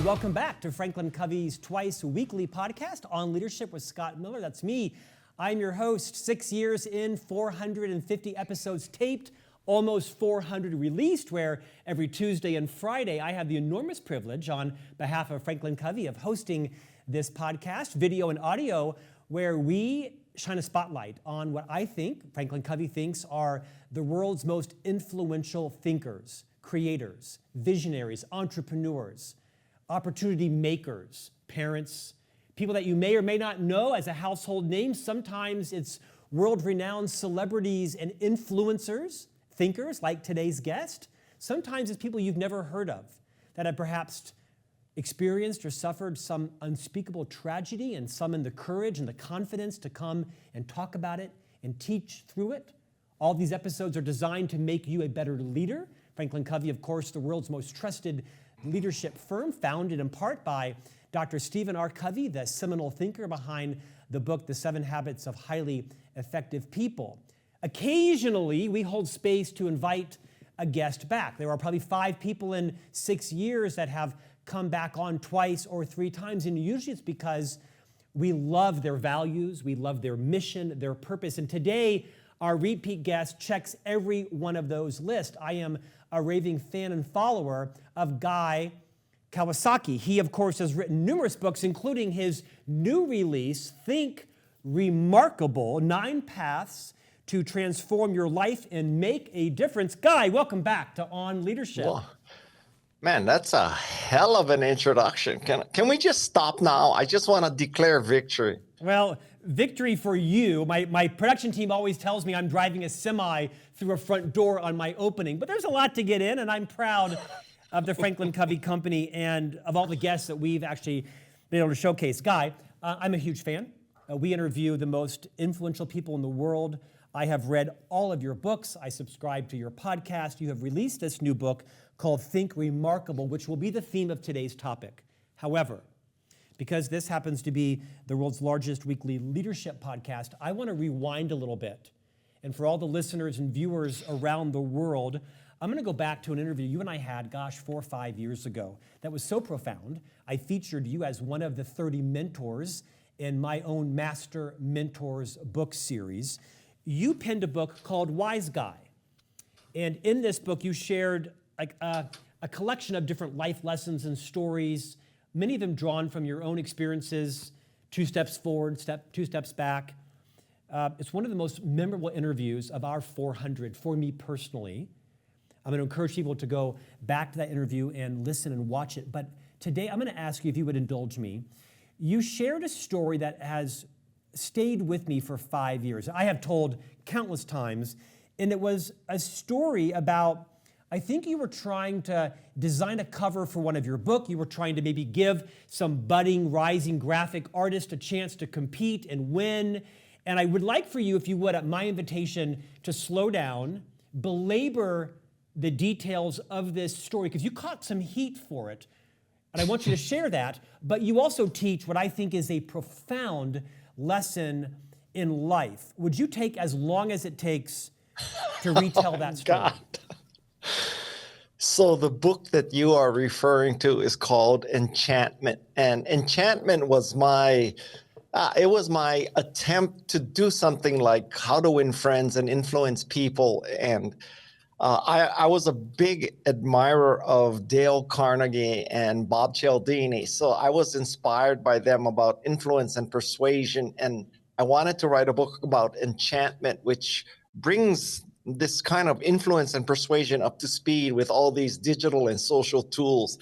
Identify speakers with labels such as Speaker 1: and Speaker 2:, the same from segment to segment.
Speaker 1: welcome back to Franklin Covey's twice weekly podcast on leadership with Scott Miller. That's me. I'm your host, 6 years in, 450 episodes taped, almost 400 released, where every Tuesday and Friday I have the enormous privilege on behalf of Franklin Covey of hosting this podcast, video and audio, where we shine a spotlight on what I think, Franklin Covey thinks, are the world's most influential thinkers, creators, visionaries, entrepreneurs, opportunity makers, parents, people that you may or may not know as a household name. Sometimes it's world-renowned celebrities and influencers, thinkers like today's guest. Sometimes it's people you've never heard of that have perhaps experienced or suffered some unspeakable tragedy and summoned the courage and the confidence to come and talk about it and teach through it. All these episodes are designed to make you a better leader. Franklin Covey, of course, the world's most trusted leadership firm, founded in part by Dr. Stephen R. Covey, the seminal thinker behind the book, The 7 Habits of Highly Effective People. Occasionally, we hold space to invite a guest back. There are probably 5 people in 6 years that have come back on twice or 3 times, and usually it's because we love their values, we love their mission, their purpose, and today, our repeat guest checks every one of those lists. I am a raving fan and follower of Guy Kawasaki. He, of course, has written numerous books, including his new release, Think Remarkable, 9 Paths to Transform Your Life and Make a Difference. Guy, welcome back to On Leadership.
Speaker 2: Well, man, that's a hell of an introduction. Can we just stop now? I just want to declare victory.
Speaker 1: Well, victory for you. My production team always tells me I'm driving a semi through a front door on my opening, but there's a lot to get in, and I'm proud of the Franklin Covey Company and of all the guests that we've actually been able to showcase. Guy, I'm a huge fan. We interview the most influential people in the world. I have read all of your books. I subscribe to your podcast. You have released this new book called Think Remarkable, which will be the theme of today's topic. However, because this happens to be the world's largest weekly leadership podcast, I want to rewind a little bit. And for all the listeners and viewers around the world, I'm going to go back to an interview you and I had, 4 or 5 years ago, that was so profound. I featured you as one of the 30 mentors in my own Master Mentors book series. You penned a book called Wise Guy. And in this book, you shared a collection of different life lessons and stories, many of them drawn from your own experiences, 2 steps forward, 2 steps back. It's one of the most memorable interviews of our 400 for me personally. I'm going to encourage people to go back to that interview and listen and watch it. But today, I'm going to ask you if you would indulge me. You shared a story that has stayed with me for 5 years. I have told countless times, and it was a story about, I think you were trying to design a cover for one of your book. You were trying to maybe give some budding, rising graphic artist a chance to compete and win. And I would like for you, if you would, at my invitation, to slow down, belabor the details of this story, because you caught some heat for it. And I want you to share that. But you also teach what I think is a profound lesson in life. Would you take as long as it takes to retell that story?
Speaker 2: God. So the book that you are referring to is called Enchantment. And Enchantment was my attempt to do something like how to win friends and influence people. And I was a big admirer of Dale Carnegie and Bob Cialdini. So I was inspired by them about influence and persuasion. And I wanted to write a book about enchantment, which brings this kind of influence and persuasion up to speed with all these digital and social tools.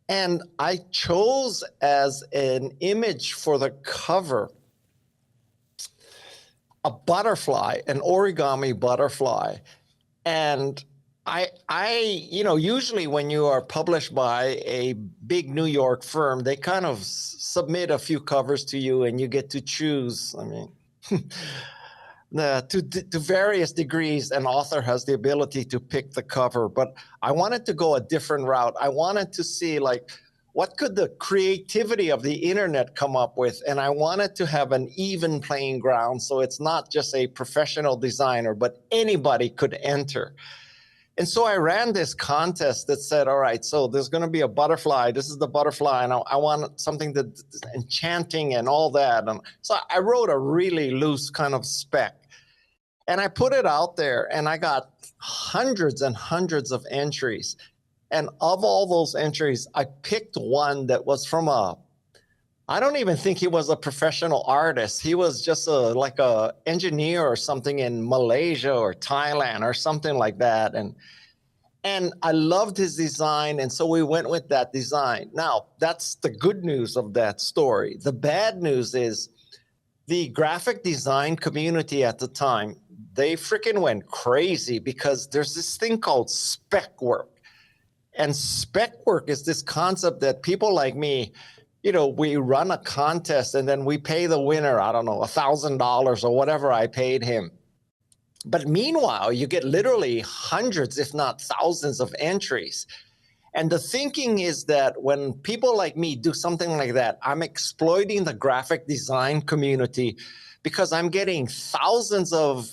Speaker 2: And I chose as an image for the cover a butterfly, an origami butterfly. And usually when you are published by a big New York firm, they kind of submit a few covers to you and you get to choose. I mean, to various degrees, an author has the ability to pick the cover, but I wanted to go a different route. I wanted to see what could the creativity of the internet come up with? And I wanted to have an even playing ground. So it's not just a professional designer, but anybody could enter. And so I ran this contest that said, all right, so there's going to be a butterfly. This is the butterfly, and I want something that's enchanting and all that. And so I wrote a really loose kind of spec. And I put it out there, and I got hundreds and hundreds of entries. And of all those entries, I picked one that was from I don't even think he was a professional artist. He was just like a engineer or something in Malaysia or Thailand or something like that. And I loved his design, and so we went with that design. Now, that's the good news of that story. The bad news is the graphic design community at the time, they freaking went crazy because there's this thing called spec work. And spec work is this concept that people like me, we run a contest and then we pay the winner, I don't know, $1,000 or whatever I paid him. But meanwhile, you get literally hundreds, if not thousands of entries. And the thinking is that when people like me do something like that, I'm exploiting the graphic design community because I'm getting thousands of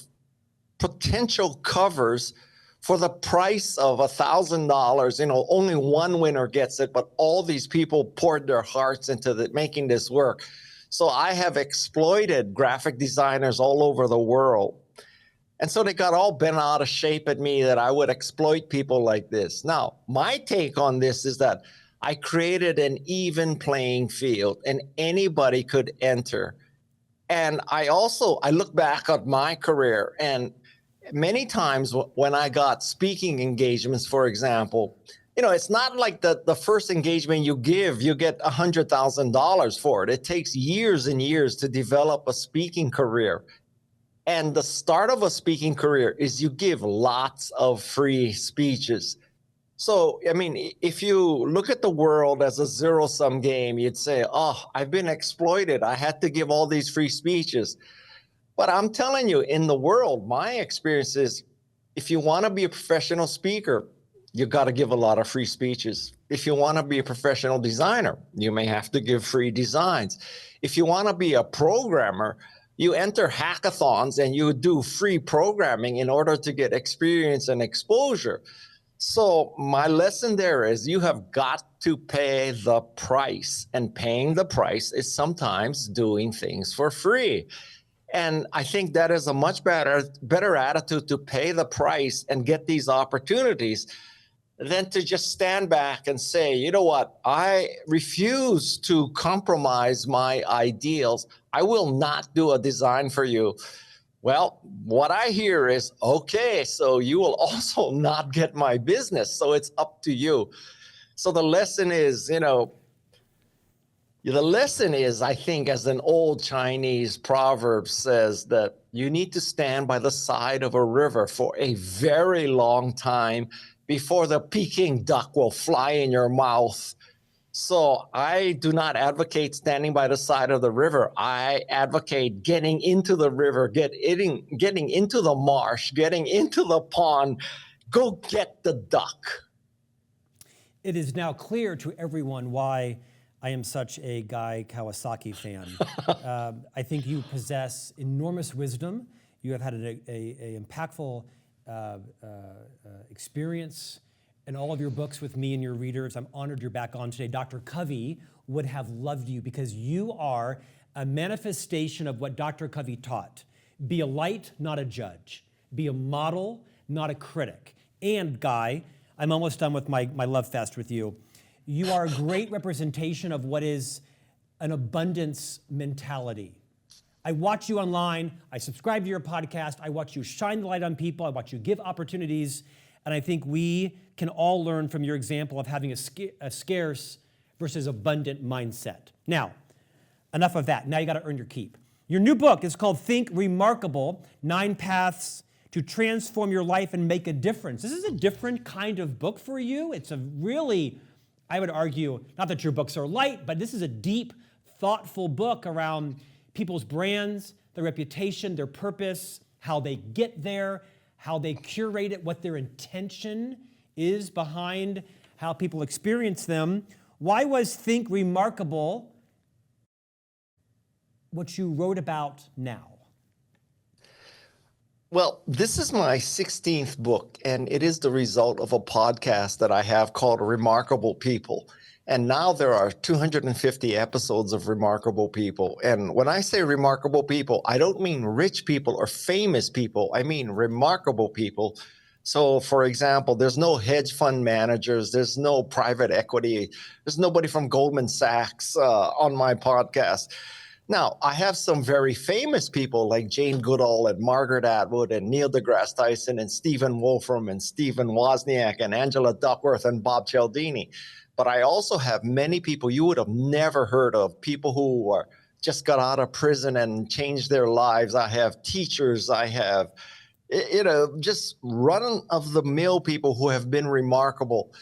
Speaker 2: potential covers for the price of $1,000. Only one winner gets it, but all these people poured their hearts into making this work. So I have exploited graphic designers all over the world. And so they got all bent out of shape at me that I would exploit people like this. Now, my take on this is that I created an even playing field and anybody could enter. And I look back at my career, and many times when I got speaking engagements, for example, it's not like the first engagement you get $100,000 for it. It takes years and years to develop a speaking career. And the start of a speaking career is you give lots of free speeches. So, if you look at the world as a zero-sum game, you'd say, oh, I've been exploited. I had to give all these free speeches. But I'm telling you, in the world, my experience is if you want to be a professional speaker, you got to give a lot of free speeches. If you want to be a professional designer, you may have to give free designs. If you want to be a programmer, you enter hackathons and you do free programming in order to get experience and exposure. So my lesson there is you have got to pay the price, and paying the price is sometimes doing things for free. And I think that is a much better attitude to pay the price and get these opportunities than to just stand back and say, you know what, I refuse to compromise my ideals. I will not do a design for you. Well, what I hear is, okay, so you will also not get my business. So it's up to you. So the lesson is, I think, as an old Chinese proverb says, that you need to stand by the side of a river for a very long time before the Peking duck will fly in your mouth. So I do not advocate standing by the side of the river. I advocate getting into the river, getting into the marsh, getting into the pond. Go get the duck.
Speaker 1: It is now clear to everyone why I am such a Guy Kawasaki fan. I think you possess enormous wisdom. You have had an impactful experience in all of your books with me and your readers. I'm honored you're back on today. Dr. Covey would have loved you because you are a manifestation of what Dr. Covey taught. Be a light, not a judge. Be a model, not a critic. And Guy, I'm almost done with my love fest with you. You are a great representation of what is an abundance mentality. I watch you online. I subscribe to your podcast. I watch you shine the light on people. I watch you give opportunities. And I think we can all learn from your example of having a scarce versus abundant mindset. Now, enough of that. Now you got to earn your keep. Your new book is called Think Remarkable, 9 Paths to Transform Your Life and Make a Difference. This is a different kind of book for you. It's a really, I would argue, not that your books are light, but this is a deep, thoughtful book around people's brands, their reputation, their purpose, how they get there, how they curate it, what their intention is behind how people experience them. Why was Think Remarkable what you wrote about now?
Speaker 2: Well, this is my 16th book, and it is the result of a podcast that I have called Remarkable People. And now there are 250 episodes of Remarkable People. And when I say remarkable people, I don't mean rich people or famous people. I mean remarkable people. So, for example, there's no hedge fund managers, there's no private equity, there's nobody from Goldman Sachs on my podcast. Now, I have some very famous people like Jane Goodall and Margaret Atwood and Neil deGrasse Tyson and Stephen Wolfram and Stephen Wozniak and Angela Duckworth and Bob Cialdini. But I also have many people you would have never heard of, people who are just got out of prison and changed their lives. I have teachers, I have, just run of the mill people who have been remarkable.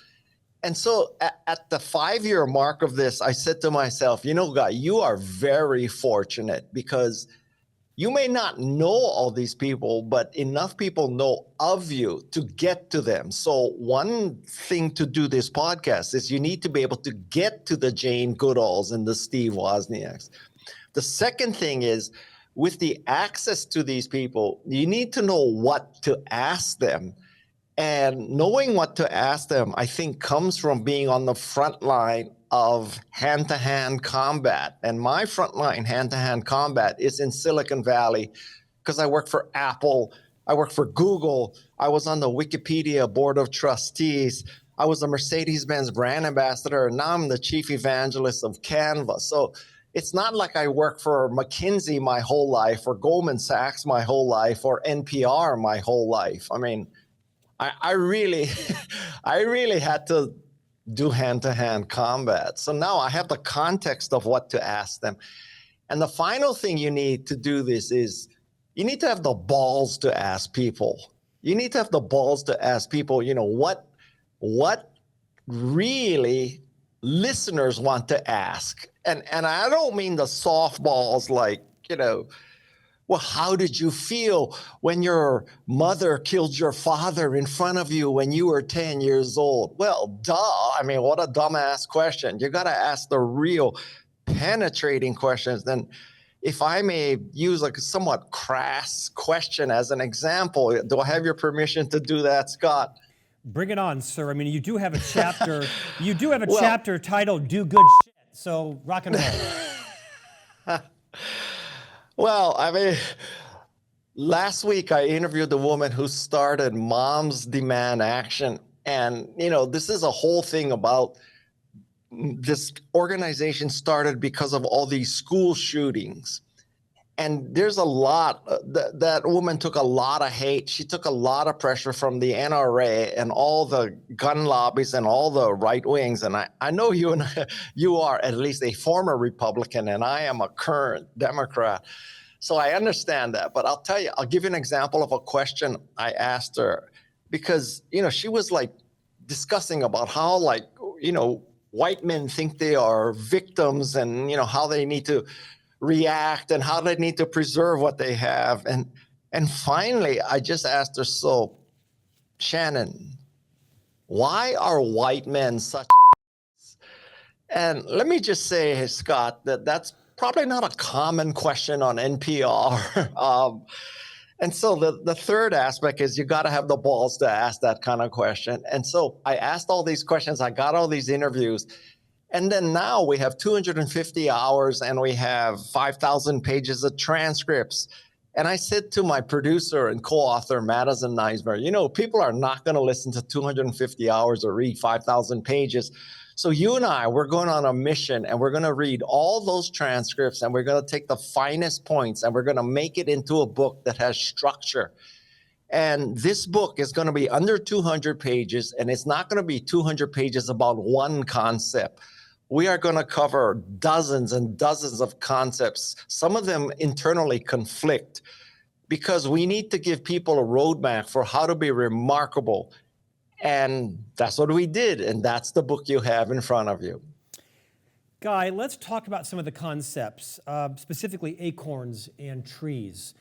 Speaker 2: And so at the 5-year mark of this, I said to myself, Guy, you are very fortunate because you may not know all these people, but enough people know of you to get to them. So one thing to do this podcast is you need to be able to get to the Jane Goodalls and the Steve Wozniaks. The second thing is with the access to these people, you need to know what to ask them. And knowing what to ask them, I think, comes from being on the front line of hand-to-hand combat. And my frontline hand-to-hand combat is in Silicon Valley because I work for Apple, I work for Google, I was on the Wikipedia board of trustees, I was a Mercedes-Benz brand ambassador, and now I'm the chief evangelist of Canva. So it's not like I work for McKinsey my whole life or Goldman Sachs my whole life or NPR my whole life. I mean, I really, I really had to do hand-to-hand combat. So now I have the context of what to ask them. And the final thing you need to do this is you need to have the balls to ask people. You need to have the balls to ask people, what really listeners want to ask. And I don't mean the softballs like, well, how did you feel when your mother killed your father in front of you when you were 10 years old? Well, duh. I mean, what a dumbass question. You got to ask the real penetrating questions. Then, if I may use a somewhat crass question as an example, do I have your permission to do that, Scott?
Speaker 1: Bring it on, sir. I mean, you do have a chapter. You do have a
Speaker 2: Well-
Speaker 1: chapter titled "Do Good Shit." So rock and roll.
Speaker 2: Well, I mean, last week I interviewed the woman who started Moms Demand Action. And, this is a whole thing about this organization started because of all these school shootings. And there's a lot, that woman took a lot of hate. She took a lot of pressure from the NRA and all the gun lobbies and all the right wings. And I know you are at least a former Republican and I am a current Democrat. So I understand that. But I'll tell you, I'll give you an example of a question I asked her because, she was like discussing about how white men think they are victims and, how they need to react and how they need to preserve what they have. And finally, I just asked her, so, Shannon, why are white men such And let me just say, Scott, that's probably not a common question on NPR. And so the third aspect is you got to have the balls to ask that kind of question. And so I asked all these questions. I got all these interviews. And then now we have 250 hours and we have 5,000 pages of transcripts. And I said to my producer and co-author, Madison Neismer, people are not going to listen to 250 hours or read 5,000 pages. So you and I, we're going on a mission and we're going to read all those transcripts and we're going to take the finest points and we're going to make it into a book that has structure. And this book is going to be under 200 pages and it's not going to be 200 pages about one concept. We are going to cover dozens and dozens of concepts. Some of them internally conflict because we need to give people a roadmap for how to be remarkable. And that's what we did. And that's the book you have in front of you.
Speaker 1: Guy, let's talk about some of the concepts, specifically acorns and trees.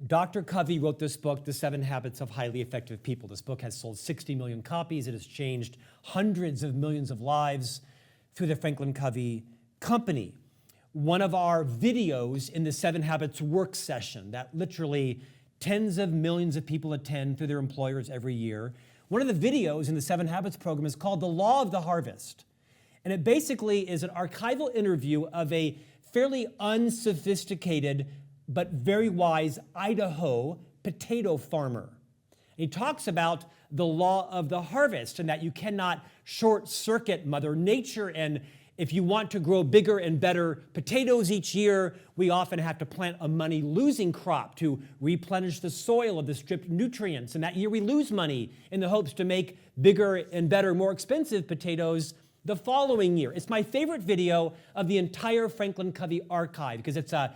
Speaker 1: Dr. Covey wrote this book, The 7 Habits of Highly Effective People. This book has sold 60 million copies. It has changed hundreds of millions of lives through the Franklin Covey Company. One of our videos in the 7 Habits work session that literally tens of millions of people attend through their employers every year. One of the videos in the 7 Habits program is called The Law of the Harvest. And it basically is an archival interview of a fairly unsophisticated but very wise Idaho potato farmer. He talks about the law of the harvest and that you cannot short circuit Mother Nature. And if you want to grow bigger and better potatoes each year, we often have to plant a money-losing crop to replenish the soil of the stripped nutrients. And that year we lose money in the hopes to make bigger and better, more expensive potatoes the following year. It's my favorite video of the entire Franklin Covey archive because it's a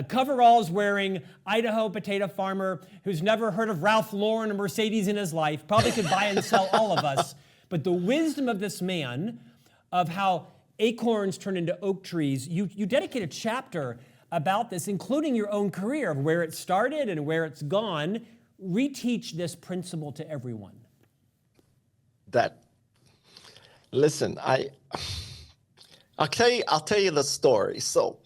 Speaker 1: coveralls wearing Idaho potato farmer who's never heard of Ralph Lauren or Mercedes in his life, probably could buy and sell all of us. But the wisdom of this man, of how acorns turn into oak trees, you dedicate a chapter about this, including your own career, of where it started and where it's gone. Reteach this principle to everyone.
Speaker 2: Listen, I'll tell you the story. So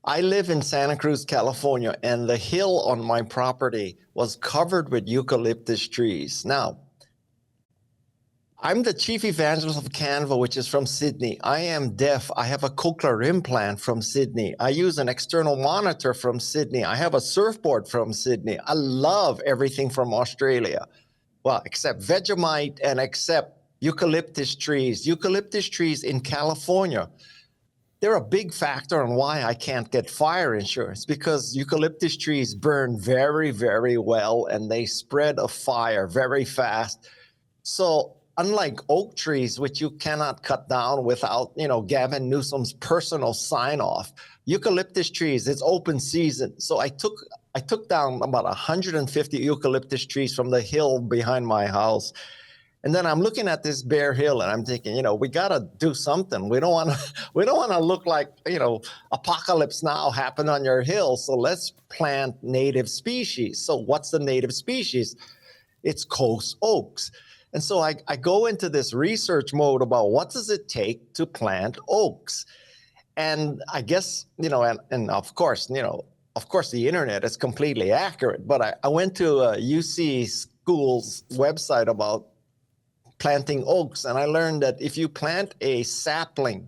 Speaker 2: I live in Santa Cruz, California, and the hill on my property was covered with eucalyptus trees. Now, I'm the chief evangelist of Canva, which is from Sydney. I am deaf. I have a cochlear implant from Sydney. I use an external monitor from Sydney. I have a surfboard from Sydney. I love everything from Australia. Well, except Vegemite and except eucalyptus trees. Eucalyptus trees in California, they're a big factor on why I can't get fire insurance, because eucalyptus trees burn very, very well and they spread a fire very fast. So unlike oak trees, which you cannot cut down without, Gavin Newsom's personal sign off, eucalyptus trees, it's open season. So I took down about 150 eucalyptus trees from the hill behind my house. And then I'm looking at this bare hill and I'm thinking, we got to do something. We don't want to look like, apocalypse now happened on your hill. So let's plant native species. So what's the native species? It's coast oaks. And so I go into this research mode about what does it take to plant oaks? And I guess, and of course, the internet is completely accurate, but I went to a UC school's website about planting oaks, and I learned that if you plant a sapling,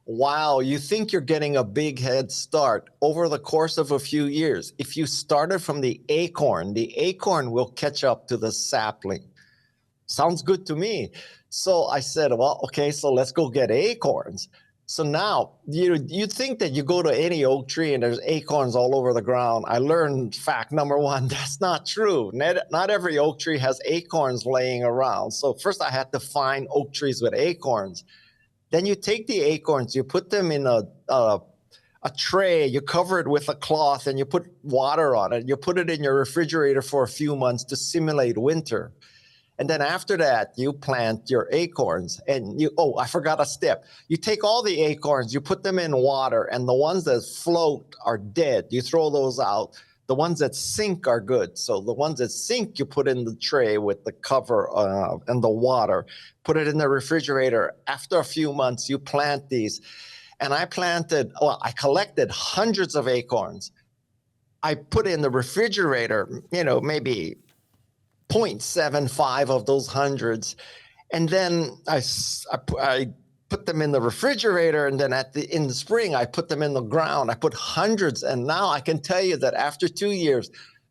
Speaker 2: while you think you're getting a big head start over the course of a few years, if you started from the acorn will catch up to the sapling. Sounds good to me. So I said, well, okay, so let's go get acorns. So now you think that you go to any oak tree and there's acorns all over the ground. I learned fact number one, that's not true. Not every oak tree has acorns laying around. So first I had to find oak trees with acorns. Then you take the acorns, you put them in a tray, you cover it with a cloth and you put water on it. You put it in your refrigerator for a few months to simulate winter. And then after that, you plant your acorns and I forgot a step. You take all the acorns, you put them in water, and the ones that float are dead. You throw those out. The ones that sink are good. So the ones that sink, you put in the tray with the cover and the water, put it in the refrigerator. After a few months, you plant these. And I collected hundreds of acorns. I put in the refrigerator, maybe 0.75 of those hundreds. And then I put them in the refrigerator. And then in the spring, I put them in the ground. I put hundreds. And now I can tell you that after 2 years,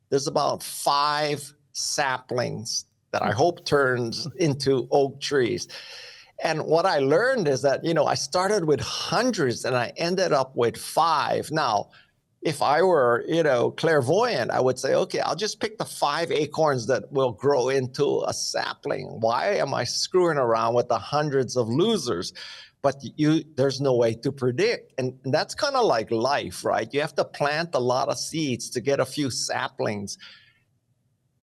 Speaker 2: there's about 5 saplings that I hope turns into oak trees. And what I learned is that, I started with hundreds and I ended up with 5. Now, if I were, clairvoyant, I would say, okay, I'll just pick the 5 acorns that will grow into a sapling. Why am I screwing around with the hundreds of losers? But there's no way to predict. And that's kind of like life, right? You have to plant a lot of seeds to get a few saplings.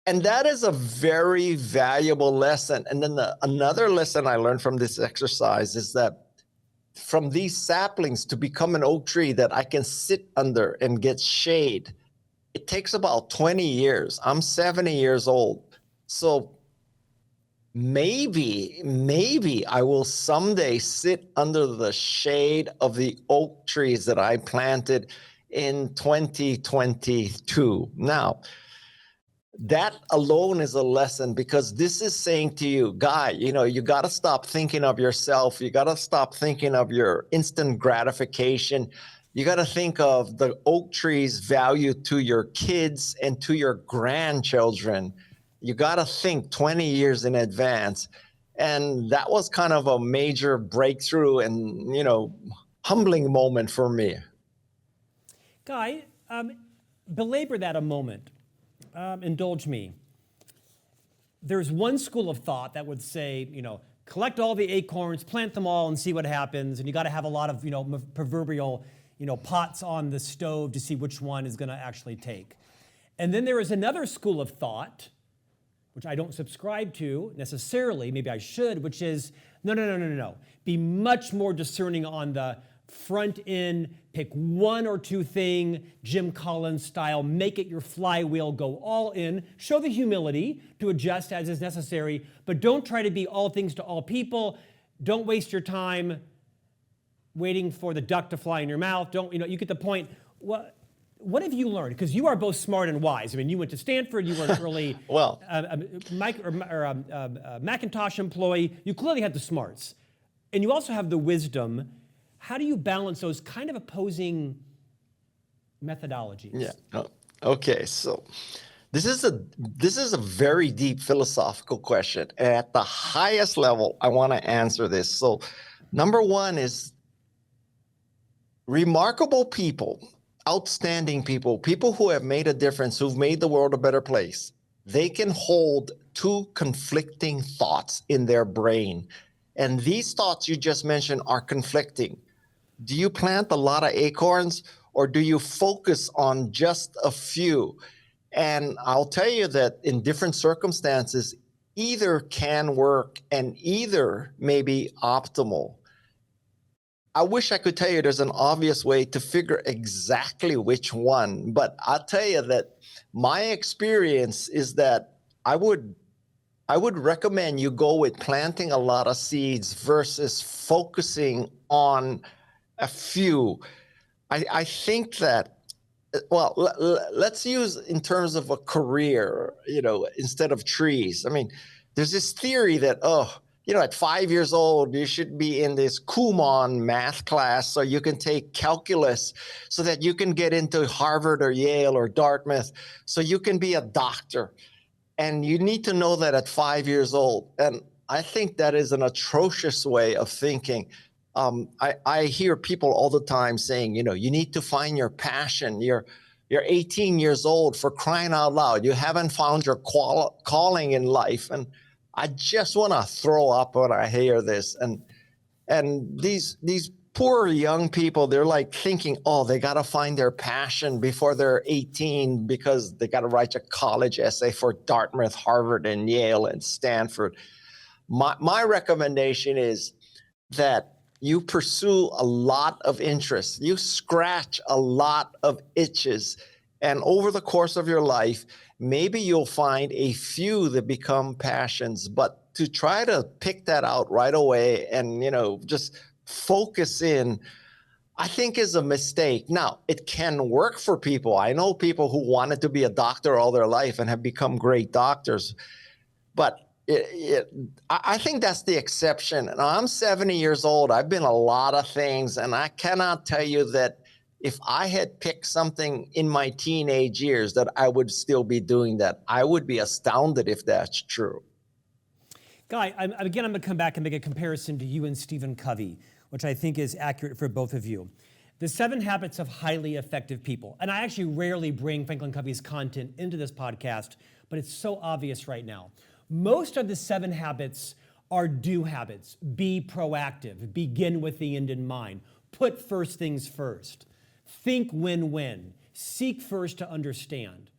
Speaker 2: And that is a very valuable lesson. And then another lesson I learned from this exercise is that from these saplings to become an oak tree that I can sit under and get shade, it takes about 20 years. I'm 70 years old. So maybe I will someday sit under the shade of the oak trees that I planted in 2022. Now, that alone is a lesson, because this is saying to you, Guy, you got to stop thinking of yourself. You got to stop thinking of your instant gratification. You got to think of the oak tree's value to your kids and to your grandchildren. You got to think 20 years in advance. And that was kind of a major breakthrough and, humbling moment for me.
Speaker 1: Guy, belabor that a moment. Indulge me. There's one school of thought that would say, collect all the acorns, plant them all, and see what happens. And you got to have a lot of, proverbial, pots on the stove to see which one is going to actually take. And then there is another school of thought, which I don't subscribe to necessarily, maybe I should, which is, no. Be much more discerning on the front end, pick one or two thing, Jim Collins style, make it your flywheel, go all in, show the humility to adjust as is necessary, but don't try to be all things to all people. Don't waste your time waiting for the duck to fly in your mouth. You get the point. What have you learned? Because you are both smart and wise. I mean, you went to Stanford, you were an early Macintosh employee. You clearly had the smarts. And you also have the wisdom. How do you balance those kind of opposing methodologies?
Speaker 2: Yeah. Okay. So this is a very deep philosophical question. At the highest level, I want to answer this. So number one is remarkable people, outstanding people, people who have made a difference, who've made the world a better place. They can hold two conflicting thoughts in their brain. And these thoughts you just mentioned are conflicting. Do you plant a lot of acorns, or do you focus on just a few? And I'll tell you that in different circumstances, either can work and either may be optimal. I wish I could tell you there's an obvious way to figure exactly which one, but I'll tell you that my experience is that I would recommend you go with planting a lot of seeds versus focusing on a few. I think that, well, let's use in terms of a career, instead of trees. I mean, there's this theory that, at 5 years old, you should be in this Kumon math class so you can take calculus so that you can get into Harvard or Yale or Dartmouth so you can be a doctor. And you need to know that at 5 years old. And I think that is an atrocious way of thinking. I hear people all the time saying, you need to find your passion. You're 18 years old, for crying out loud. You haven't found your calling in life. And I just want to throw up when I hear this. And these poor young people, they're like thinking, they got to find their passion before they're 18 because they got to write a college essay for Dartmouth, Harvard, and Yale, and Stanford. My recommendation is that you pursue a lot of interests. You scratch a lot of itches. And over the course of your life, maybe you'll find a few that become passions. But to try to pick that out right away and, just focus in, I think is a mistake. Now, it can work for people. I know people who wanted to be a doctor all their life and have become great doctors. But I think that's the exception. And I'm 70 years old. I've been a lot of things, and I cannot tell you that if I had picked something in my teenage years that I would still be doing that. I would be astounded if that's true.
Speaker 1: Guy, I'm going to come back and make a comparison to you and Stephen Covey, which I think is accurate for both of you. The 7 Habits of Highly Effective People. And I actually rarely bring Franklin Covey's content into this podcast, but it's so obvious right now. Most of the 7 habits are do habits. Be proactive. Begin with the end in mind. Put first things first. Think win-win. Seek first to understand.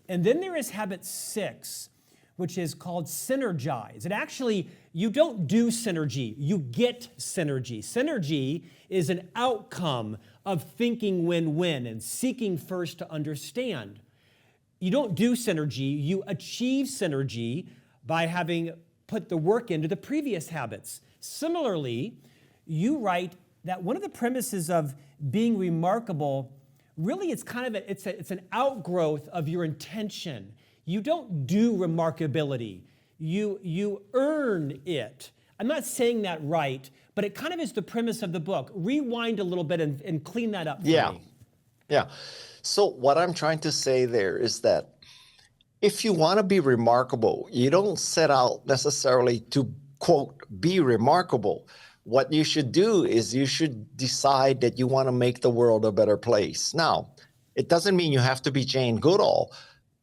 Speaker 1: And then there is habit 6, which is called synergize. And actually, you don't do synergy, you get synergy. Synergy is an outcome of thinking win-win and seeking first to understand. You don't do synergy, you achieve synergy by having put the work into the previous habits. Similarly, you write that one of the premises of being remarkable, really it's kind of it's an outgrowth of your intention. you don't do remarkability. You earn it. I'm not saying that right, but it kind of is the premise of the book. Rewind a little bit and clean that up for me.
Speaker 2: Yeah. So what I'm trying to say there is that if you want to be remarkable, you don't set out necessarily to, quote, be remarkable. What you should do is you should decide that you want to make the world a better place. Now, it doesn't mean you have to be Jane Goodall,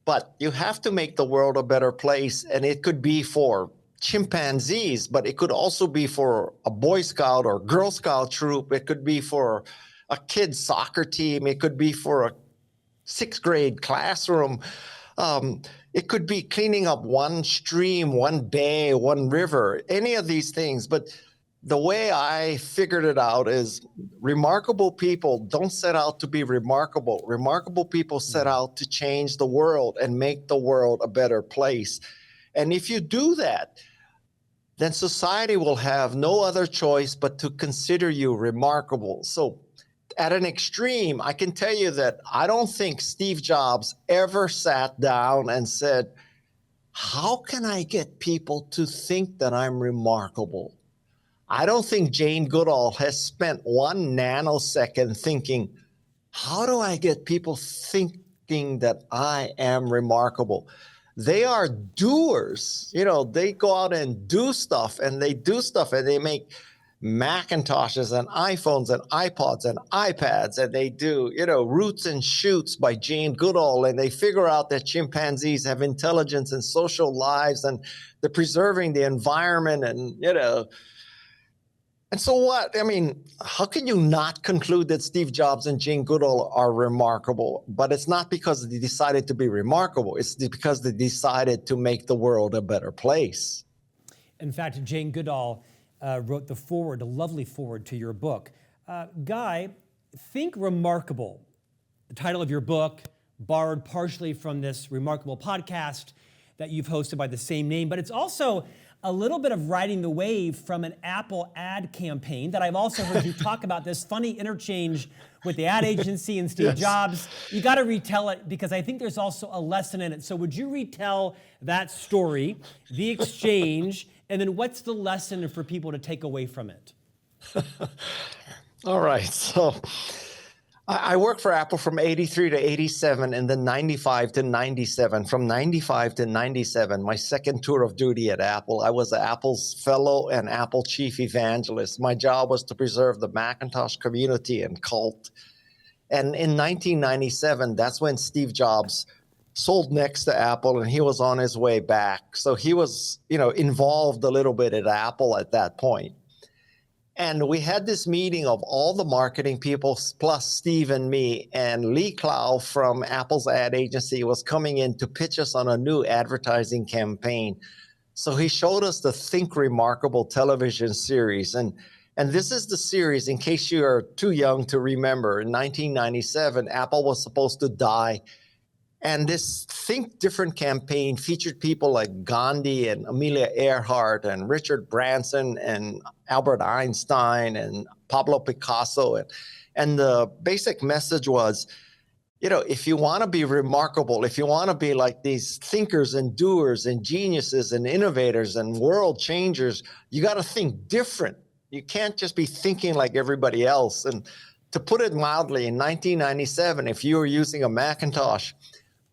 Speaker 2: but you have to make the world a better place. And it could be for chimpanzees, but it could also be for a Boy Scout or Girl Scout troop. It could be for a kid's soccer team. It could be for a sixth grade classroom. It could be cleaning up one stream, one bay, one river, any of these things. But the way I figured it out is remarkable people don't set out to be remarkable. Remarkable people set out to change the world and make the world a better place. And if you do that, then society will have no other choice but to consider you remarkable. So at an extreme, I can tell you that I don't think Steve Jobs ever sat down and said, how can I get people to think that I'm remarkable? I don't think Jane Goodall has spent 1 nanosecond thinking, how do I get people thinking that I am remarkable? They are doers. They go out and do stuff, and they make Macintoshes and iPhones and iPods and iPads, and they do, Roots and Shoots by Jane Goodall, and they figure out that chimpanzees have intelligence and social lives, and they're preserving the environment, and so what? I mean, how can you not conclude that Steve Jobs and Jane Goodall are remarkable? But it's not because they decided to be remarkable. It's because they decided to make the world a better place.
Speaker 1: In fact, Jane Goodall wrote the foreword, a lovely foreword to your book. Guy, think remarkable. The title of your book, borrowed partially from this remarkable podcast that you've hosted by the same name, but it's also a little bit of riding the wave from an Apple ad campaign that I've also heard you talk about, this funny interchange with the ad agency and Steve Jobs. You got to retell it because I think there's also a lesson in it. So would you retell that story, the exchange, and then what's the lesson for people to take away from it?
Speaker 2: All right. So I worked for Apple from 83 to 87 and then 95 to 97. From 95 to 97, my second tour of duty at Apple, I was Apple's fellow and Apple chief evangelist. My job was to preserve the Macintosh community and cult. And in 1997, that's when Steve Jobs sold Next to Apple, and he was on his way back. So he was, involved a little bit at Apple at that point. And we had this meeting of all the marketing people, plus Steve and me, and Lee Clow from Apple's ad agency was coming in to pitch us on a new advertising campaign. So he showed us the Think Remarkable television series. And this is the series, in case you are too young to remember, in 1997, Apple was supposed to die. And this Think Different campaign featured people like Gandhi and Amelia Earhart and Richard Branson and Albert Einstein and Pablo Picasso. And the basic message was, if you want to be remarkable, if you want to be like these thinkers and doers and geniuses and innovators and world changers, you got to think different. You can't just be thinking like everybody else. And to put it mildly, in 1997, if you were using a Macintosh,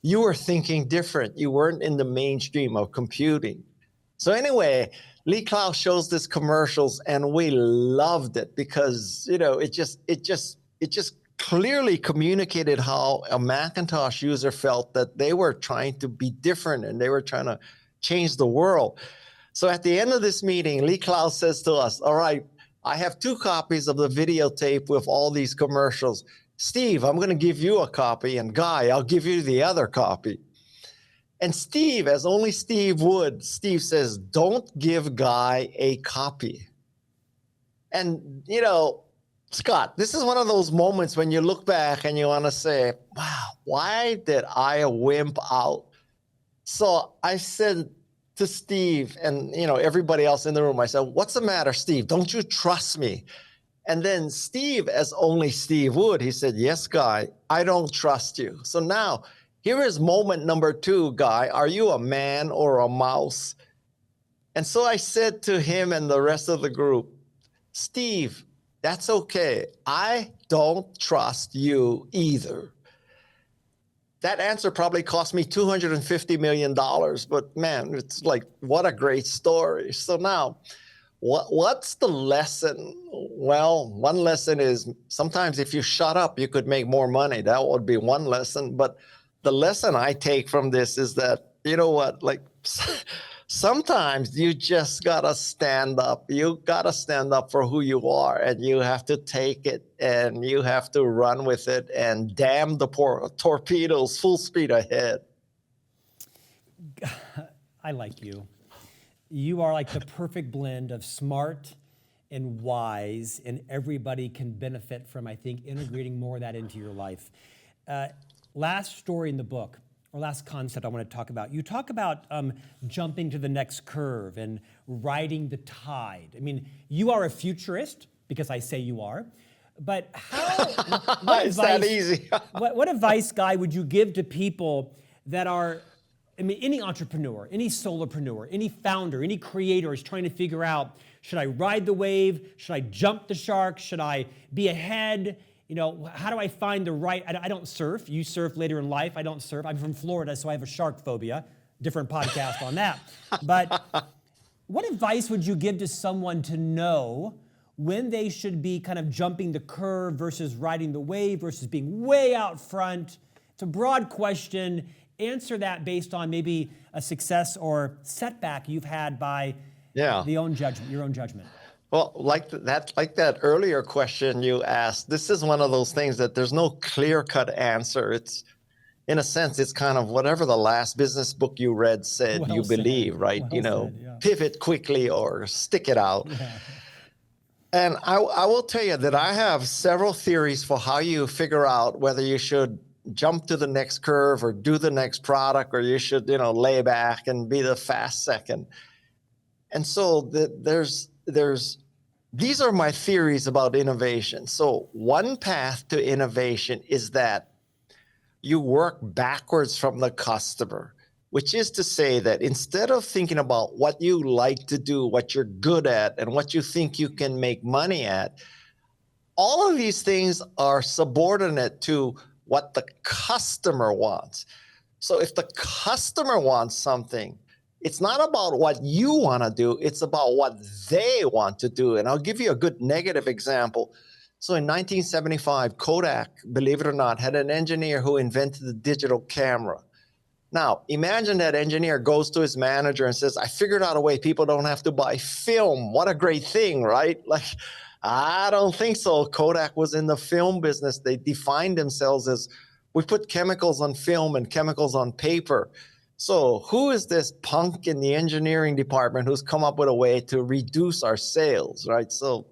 Speaker 2: you were thinking different. You weren't in the mainstream of computing. So anyway, Lee Clow shows this commercials, and we loved it because it just clearly communicated how a Macintosh user felt that they were trying to be different and they were trying to change the world. So at the end of this meeting, Lee Clow says to us, "All right, I have 2 copies of the videotape with all these commercials. Steve, I'm going to give you a copy, and Guy, I'll give you the other copy." And Steve, as only Steve would, Steve says, "Don't give Guy a copy." And, Scott, this is one of those moments when you look back and you want to say, wow, why did I wimp out? So I said to Steve and, everybody else in the room, I said, "What's the matter, Steve? Don't you trust me?" And then Steve, as only Steve would, he said, "Yes, Guy, I don't trust you." So now Here is moment number 2, Guy. Are you a man or a mouse? And so I said to him and the rest of the group, Steve, that's okay. I don't trust you either. That answer probably cost me $250 million, but man, it's like, what a great story. So now, what's the lesson? Well, one lesson is sometimes if you shut up, you could make more money. That would be one lesson. But the lesson I take from this is that, you know what, like sometimes you just gotta stand up. You gotta stand up for who you are, and you have to take it, and you have to run with it, and damn the poor torpedoes, full speed ahead.
Speaker 1: I like you. You are like the perfect blend of smart and wise, and everybody can benefit from, I think, integrating more of that into your life. Last story in the book, or last concept I want to talk about. You talk about jumping to the next curve and riding the tide. I mean, you are a futurist, because I say you are, but how, what
Speaker 2: It's
Speaker 1: advice,
Speaker 2: that easy.
Speaker 1: what advice, Guy, would you give to people that are, I mean, any entrepreneur, any solopreneur, any founder, any creator is trying to figure out, should I ride the wave? Should I jump the shark? Should I be ahead? You know, how do I find the right, I don't surf. You surf later in life. I don't surf. I'm from Florida, so I have a shark phobia. Different podcast on that. But what advice would you give to someone to know when they should be kind of jumping the curve versus riding the wave versus being way out front? It's a broad question. Answer that based on maybe a success or setback you've had by your own judgment.
Speaker 2: Well, like that earlier question you asked, this is one of those things that there's no clear-cut answer. It's, in a sense, it's kind of whatever the last business book you read said
Speaker 1: Well
Speaker 2: you
Speaker 1: said.
Speaker 2: believe, right?
Speaker 1: Well said, yeah.
Speaker 2: Pivot quickly or stick it out.
Speaker 1: Yeah.
Speaker 2: And I will tell you that I have several theories for how you figure out whether you should jump to the next curve or do the next product, or you should, lay back and be the fast second. And so these are my theories about innovation. So one path to innovation is that you work backwards from the customer, which is to say that instead of thinking about what you like to do, what you're good at, and what you think you can make money at, all of these things are subordinate to what the customer wants. So if the customer wants something, it's not about what you want to do, it's about what they want to do. And I'll give you a good negative example. So in 1975, Kodak, believe it or not, had an engineer who invented the digital camera. Now, imagine that engineer goes to his manager and says, I figured out a way people don't have to buy film. What a great thing, right? Like, I don't think so. Kodak was in the film business. They defined themselves as, we put chemicals on film and chemicals on paper. So who is this punk in the engineering department who's come up with a way to reduce our sales, right? So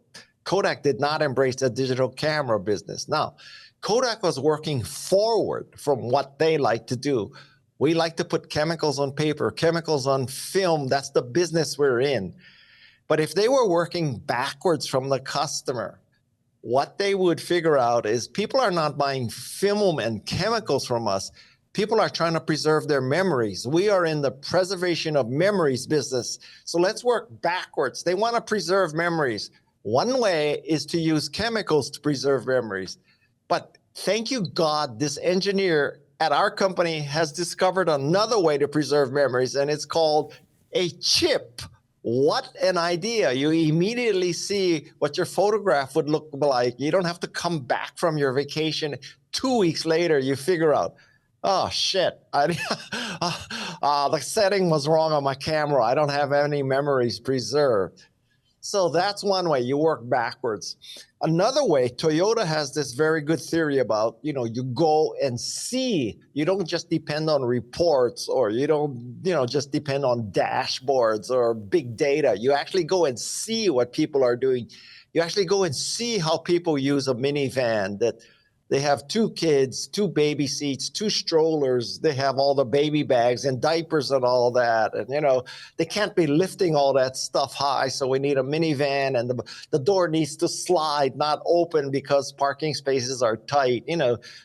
Speaker 2: Kodak did not embrace the digital camera business. Now, Kodak was working forward from what they like to do. We like to put chemicals on paper, chemicals on film. That's the business we're in. But if they were working backwards from the customer, what they would figure out is people are not buying film and chemicals from us. People are trying to preserve their memories. We are in the preservation of memories business. So let's work backwards. They want to preserve memories. One way is to use chemicals to preserve memories. But thank you, God, this engineer at our company has discovered another way to preserve memories, and it's called a chip. What an idea. You immediately see what your photograph would look like. You don't have to come back from your vacation. 2 weeks later, you figure out, oh, shit, the setting was wrong on my camera. I don't have any memories preserved. So that's one way, you work backwards. Another way, Toyota has this very good theory about, you go and see. You don't just depend on reports, or you don't, just depend on dashboards or big data. You actually go and see what people are doing. You actually go and see how people use a minivan, that They have 2 kids, 2 baby seats, 2 strollers. They have all the baby bags and diapers and all that. And, they can't be lifting all that stuff high. So we need a minivan, and the door needs to slide, not open because parking spaces are tight,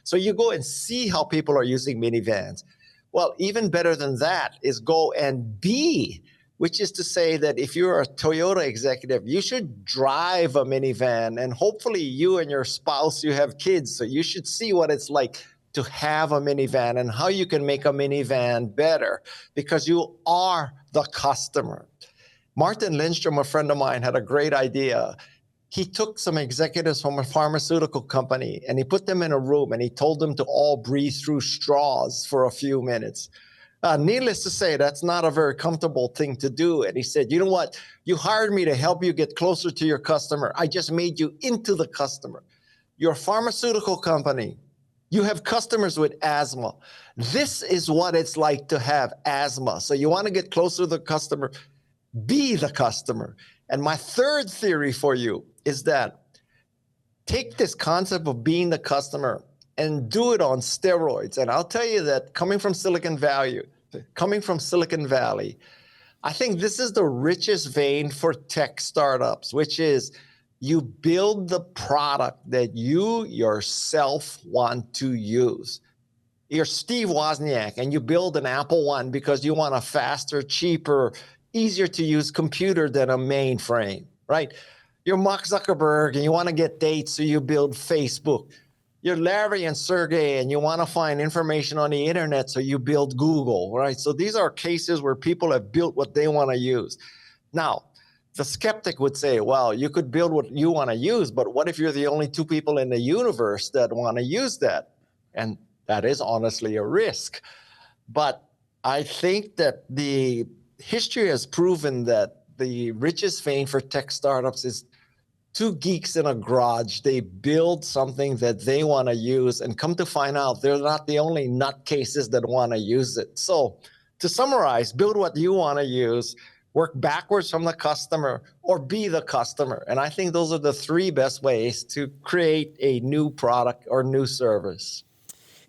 Speaker 2: So you go and see how people are using minivans. Well, even better than that is go and be, which is to say that if you're a Toyota executive, you should drive a minivan, and hopefully you and your spouse, you have kids, so you should see what it's like to have a minivan and how you can make a minivan better, because you are the customer. Martin Lindstrom, a friend of mine, had a great idea. He took some executives from a pharmaceutical company and he put them in a room and he told them to all breathe through straws for a few minutes. Needless to say, that's not a very comfortable thing to do. And he said, you know what? You hired me to help you get closer to your customer. I just made you into the customer. You're a pharmaceutical company. You have customers with asthma. This is what it's like to have asthma. So you want to get closer to the customer, be the customer. And my third theory for you is that take this concept of being the customer and do it on steroids. And I'll tell you that coming from Silicon Valley, I think this is the richest vein for tech startups, which is you build the product that you yourself want to use. You're Steve Wozniak and you build an Apple One because you want a faster, cheaper, easier to use computer than a mainframe, right? You're Mark Zuckerberg and you want to get dates, so you build Facebook. You're Larry and Sergey and you want to find information on the internet, so you build Google, right? So these are cases where people have built what they want to use. Now, the skeptic would say, well, you could build what you want to use, but what if you're the only 2 people in the universe that want to use that? And that is honestly a risk. But I think that the history has proven that the richest vein for tech startups is 2 geeks in a garage. They build something that they want to use and come to find out they're not the only nutcases that want to use it. So to summarize, build what you want to use, work backwards from the customer, or be the customer. And I think those are the 3 best ways to create a new product or new service.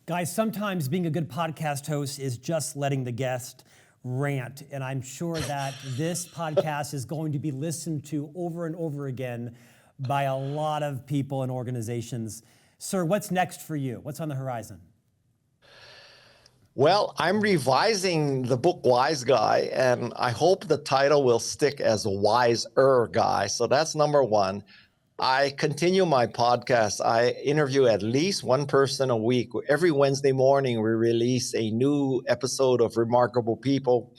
Speaker 1: Guys, sometimes being a good podcast host is just letting the guest rant. And I'm sure that this podcast is going to be listened to over and over again by a lot of people and organizations. Sir, what's next for you? What's on the horizon?
Speaker 2: Well, I'm revising the book Wise Guy, and I hope the title will stick as Wiser Guy. So that's number 1. I continue my podcast. I interview at least 1 person a week. Every Wednesday morning, we release a new episode of Remarkable People.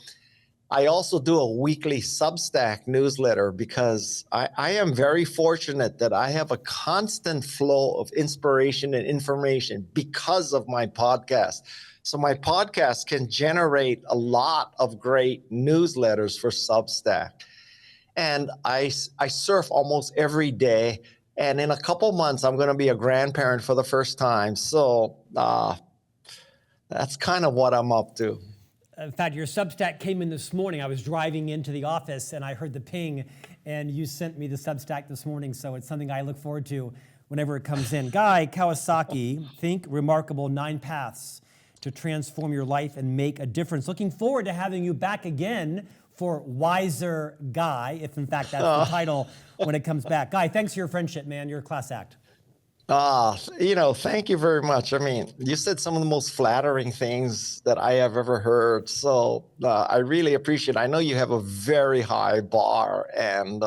Speaker 2: I also do a weekly Substack newsletter because I am very fortunate that I have a constant flow of inspiration and information because of my podcast. So my podcast can generate a lot of great newsletters for Substack. And I surf almost every day. And in a couple months, I'm going to be a grandparent for the first time. So that's kind of what I'm up to.
Speaker 1: In fact, your Substack came in this morning. I was driving into the office and I heard the ping, and you sent me the Substack this morning. So it's something I look forward to whenever it comes in. Guy Kawasaki, Think Remarkable, 9 Paths to Transform Your Life and Make a Difference. Looking forward to having you back again for Wiser Guy, if in fact that's the title when it comes back. Guy, thanks for your friendship, man. You're a class act.
Speaker 2: Thank you very much. I mean, you said some of the most flattering things that I have ever heard. So I really appreciate it. I know you have a very high bar, and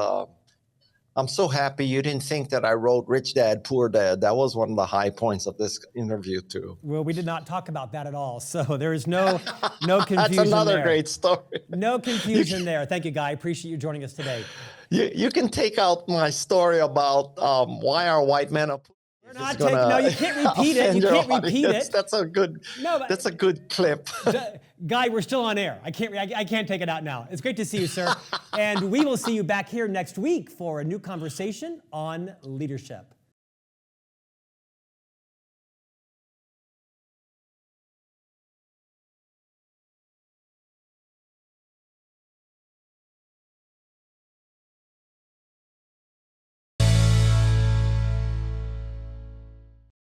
Speaker 2: I'm so happy you didn't think that I wrote Rich Dad, Poor Dad. That was one of the high points of this interview, too.
Speaker 1: Well, we did not talk about that at all. So there is no confusion
Speaker 2: That's another
Speaker 1: there.
Speaker 2: Great story.
Speaker 1: No confusion there. Thank you, Guy. I appreciate you joining us today.
Speaker 2: You can take out my story about why are white men are.
Speaker 1: We're not taking. No, you can't repeat it. You can't repeat it.
Speaker 2: That's a good clip.
Speaker 1: Guy, we're still on air. I can't take it out now. It's great to see you, sir. And we will see you back here next week for a new conversation on leadership.